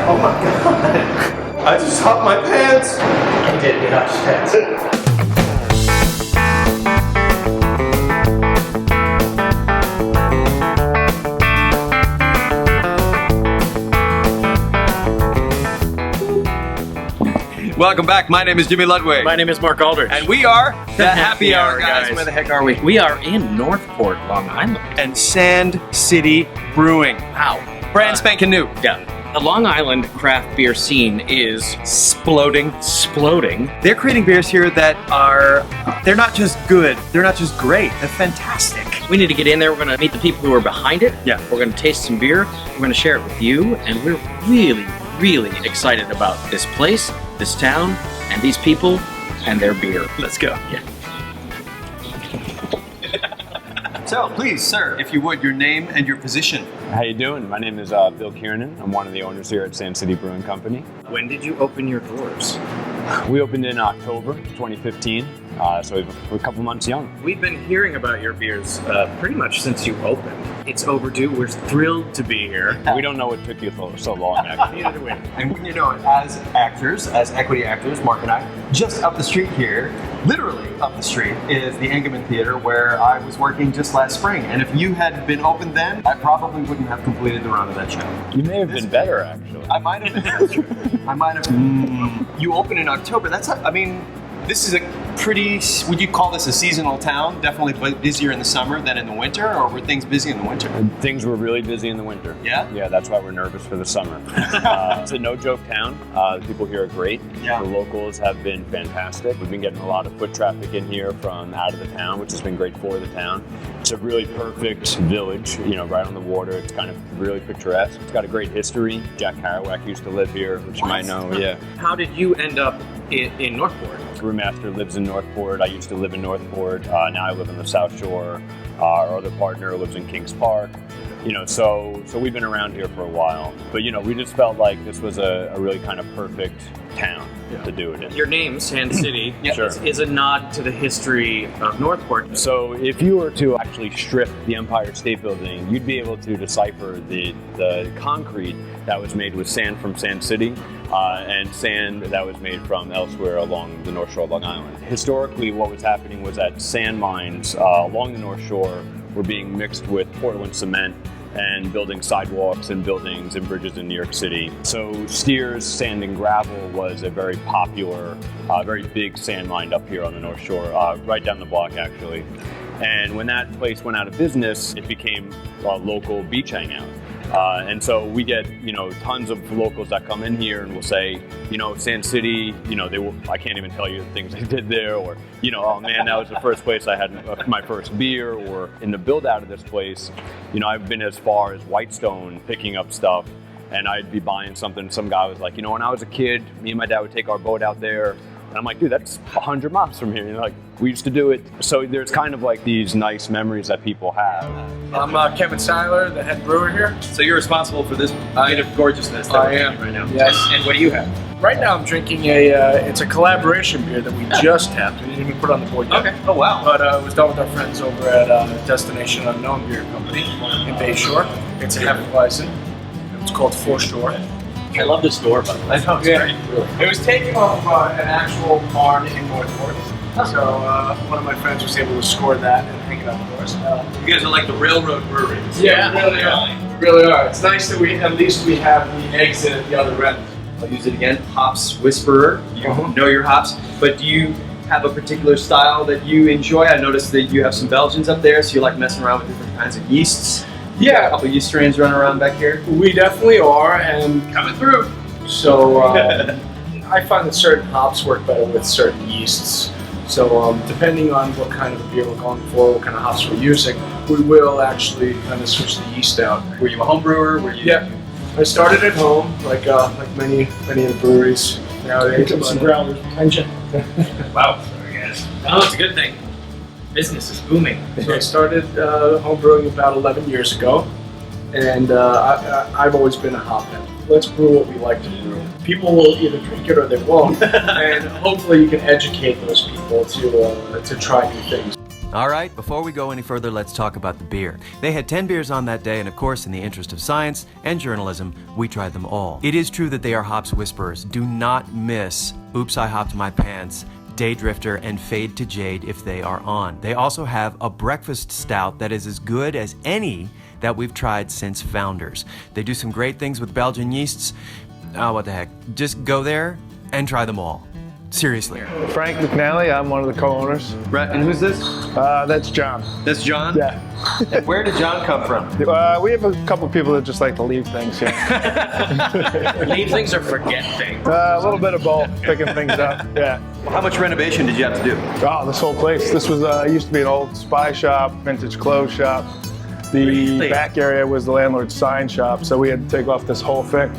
Oh my god! I just hopped my pants! You did, you hopped your pants. Welcome back. My name is Jimmy Ludwig. My name is Mark Aldrich. And we are the Happy Hour guys. Where the heck are we? We are in Northport, Long Island. And Sand City Brewing. Wow. Brand spanking new. Yeah. The Long Island craft beer scene is Sploding. They're creating beers here that are, they're not just good, they're not just great, they're fantastic. We need to get in there. We're going to meet the people who are behind it. Yeah. We're going to taste some beer. We're going to share it with you. And we're really excited about this place, this town, and these people, and their beer. Let's go. Yeah. So, please, sir, if you would, your name and your position. How you doing? My name is Bill Kiernan. I'm one of the owners here at Sand City Brewing Company. When did you open your doors? We opened in October 2015, so we're a couple months young. We've been hearing about your beers pretty much since you opened. It's overdue. We're thrilled to be here. We don't know what took you so long, actually. Neither do we. And you know, as actors, as equity actors, Mark and I, just up the street here, literally up the street, is the Engelman Theater where I was working just last spring. And if you had been open then, I probably wouldn't have completed the run of that show. You may have been better, actually. I might have been. I might have. You opened in October. That's, I mean, this is a pretty, would you call this a seasonal town? Definitely busier in the summer than in the winter, or were things busy in the winter? Things were really busy in the winter. Yeah? Yeah, that's why we're nervous for the summer. It's a no-joke town. The people here are great. Yeah. The locals have been fantastic. We've been getting a lot of foot traffic in here from out of the town, which has been great for the town. It's a really perfect village, you know, right on the water. It's kind of really picturesque. It's got a great history. Jack Kerouac used to live here, which you might know, yeah. How did you end up in Northport? Brewmaster lives in Northport. I used to live in Northport. Now I live in the South Shore. Our other partner lives in Kings Park. You know, so we've been around here for a while. But you know, we just felt like this was a really kind of perfect town to do it in. Your name, Sand City, Sure. is a nod to the history of Northport. So if you were to actually strip the Empire State Building, you'd be able to decipher the concrete that was made with sand from Sand City and sand that was made from elsewhere along the North Shore of Long Island. Historically, what was happening was that sand mines along the North Shore were being mixed with Portland cement and building sidewalks and buildings and bridges in New York City. So Steers Sand and Gravel was a very popular, very big sand mine up here on the North Shore, right down the block actually. And when that place went out of business, it became a local beach hangout. And so we get, you know, tons of locals that come in here and will say, you know, Sand City, you know, I can't even tell you the things they did there, or, you know, oh man, that was the first place I had my first beer, or in the build out of this place, you know, I've been as far as Whitestone picking up stuff, and I'd be buying something. Some guy was like, you know, when I was a kid, me and my dad would take our boat out there. And I'm like, dude, that's 100 miles from here. You know, like, we used to do it. So there's kind of like these nice memories that people have. I'm Kevin Seiler, the head brewer here. So you're responsible for this bit of gorgeousness that we're drinking right now. Yes. And what do you have? Right now I'm drinking it's a collaboration beer that we just tapped. We didn't even put it on the board yet. Okay. Oh, wow. But it was done with our friends over at Destination Unknown Beer Company in Bayshore. It's a Hefeweizen. It's called Foreshore. I love this door, by the way. I know, it's great. Really. It was taken off an actual barn in Northport. So one of my friends was able to score that and hang it up for us. You guys are like the railroad brewery. Yeah, we really are. We really are. It's nice that at least we have the exit at the other end. I'll use it again. Hops Whisperer. You know your hops, but do you have a particular style that you enjoy? I noticed that you have some Belgians up there, so you like messing around with different kinds of yeasts. You got a couple yeast strains running around back here. We definitely are, and Coming through. so I find that certain hops work better with certain yeasts. So depending on what kind of beer we're going for, what kind of hops we're using, we will actually kind of switch the yeast out. Were you a home brewer? Were you? Yeah, I started at home, like many of the breweries nowadays. Some growlers behind you. Wow. Sorry, guys. Oh, it's a good thing. Business is booming. So I started home brewing about 11 years ago, and I've always been a hophead. Let's brew what we like to brew. People will either drink it or they won't, and hopefully you can educate those people to try new things. All right, before we go any further, let's talk about the beer. They had 10 beers on that day, and of course, in the interest of science and journalism, we tried them all. It is true that they are hops whisperers. Do not miss Oops, I Hopped My Pants, Daydrifter, and Fade to Jade if they are on. They also have a breakfast stout that is as good as any that we've tried since Founders. They do some great things with Belgian yeasts. Oh, what the heck. Just go there and try them all. Seriously. Frank McNally, I'm one of the co-owners. Right, and who's this? That's John. That's John? Yeah. And where did John come from? We have a couple people that just like to leave things here. Leave things or forget things? A little bit of both, picking things up, yeah. How much renovation did you have to do? Oh, this whole place. This was used to be an old spy shop, vintage clothes shop. The Really? back area was the landlord's sign shop, so we had to take off this whole thing.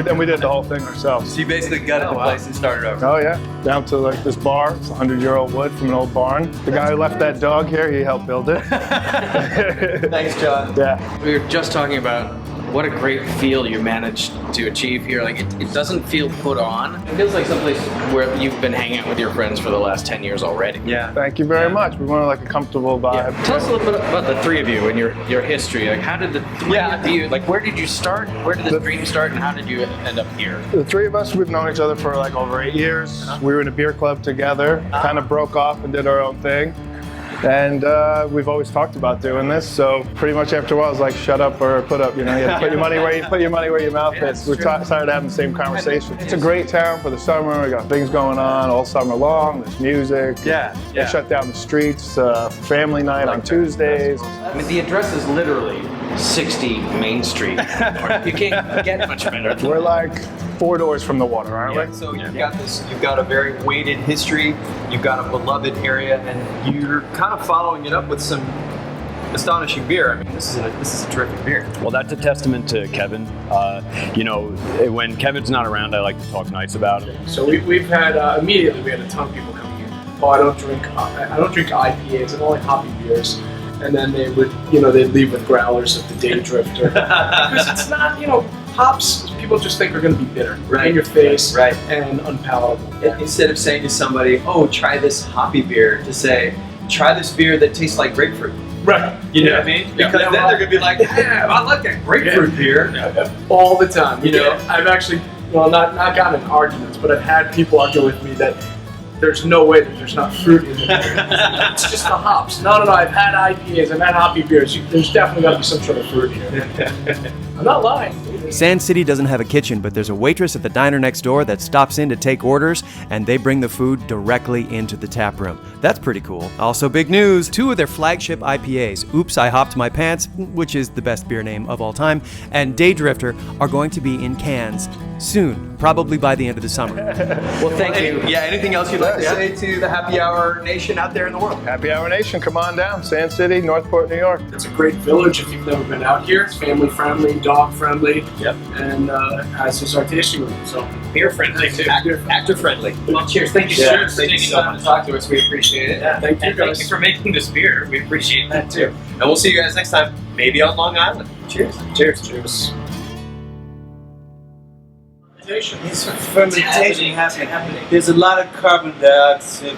Then we did the whole thing ourselves. So you basically gutted the place and started over. Oh yeah, down to like this bar. It's 100-year-old wood from an old barn. The guy who left that dog here, he helped build it. Thanks, John. Yeah. We were just talking about what a great feel you managed to achieve here. Like it doesn't feel put on. It feels like someplace where you've been hanging out with your friends for the last 10 years already. Yeah. Thank you very much. We wanted like a comfortable vibe. Tell us a little bit about the three of you and your history. Like how did the three of you, like where did you start? Where did this dream start and how did you end up here? The three of us, we've known each other for like over 8 years. We were in a beer club together, kind of broke off and did our own thing. And we've always talked about doing this, so pretty much after a while, I was like, shut up or put up. You know, you have to put your money where your mouth is. We're tired of having the same conversation. It's a great town for the summer. We got things going on all summer long. There's music. They shut down the streets. Family night on Tuesdays. I mean, the address is literally 60 Main Street. You can't get much better. We're like 4 doors from the water, aren't we? So you've got this, you've got a very weighted history, you've got a beloved area, and you're kind of following it up with some astonishing beer. I mean, this is a terrific beer. Well, that's a testament to Kevin. You know, when Kevin's not around, I like to talk nice about him. So we've had immediately we had a ton of people coming in. Oh, I don't drink IPAs. I don't like hoppy beers. And then they would, they'd leave with growlers of the Daydrifter because it's not, hops. People just think are going to be bitter, in your face, and unpalatable. Instead of saying to somebody, "Oh, try this hoppy beer," to say, "Try this beer that tastes like grapefruit." Right. You know what I mean? Because then they're going to be like, "Yeah, I like that grapefruit beer." All the time. I've actually, not gotten in arguments, but I've had people argue with me that there's no way that there's not fruit in the beer. It's just the hops. No, I've had IPAs, I've had hoppy beers. There's definitely got to be some sort of fruit here. I'm not lying. Sand City doesn't have a kitchen, but there's a waitress at the diner next door that stops in to take orders, and they bring the food directly into the tap room. That's pretty cool. Also big news, 2 of their flagship IPAs, Oops, I Hopped My Pants, which is the best beer name of all time, and Daydrifter are going to be in cans soon, probably by the end of the summer. Well, thank you. Yeah, anything else you'd like to say to the Happy Hour Nation out there in the world? Happy Hour Nation, come on down. Sand City, Northport, New York. It's a great village if you've never been out here. It's family friendly, dog friendly, and as is our tasting room. So Beer friendly too. Actor friendly. Well, cheers. Thank you, Yeah, sir. thank you so much. Talk to us. We appreciate it. yeah, thank you And guys. thank you for making this beer. We appreciate that too. And we'll see you guys next time, maybe on Long Island. Cheers. Cheers. It's fermentation happening. There's a lot of carbon dioxide.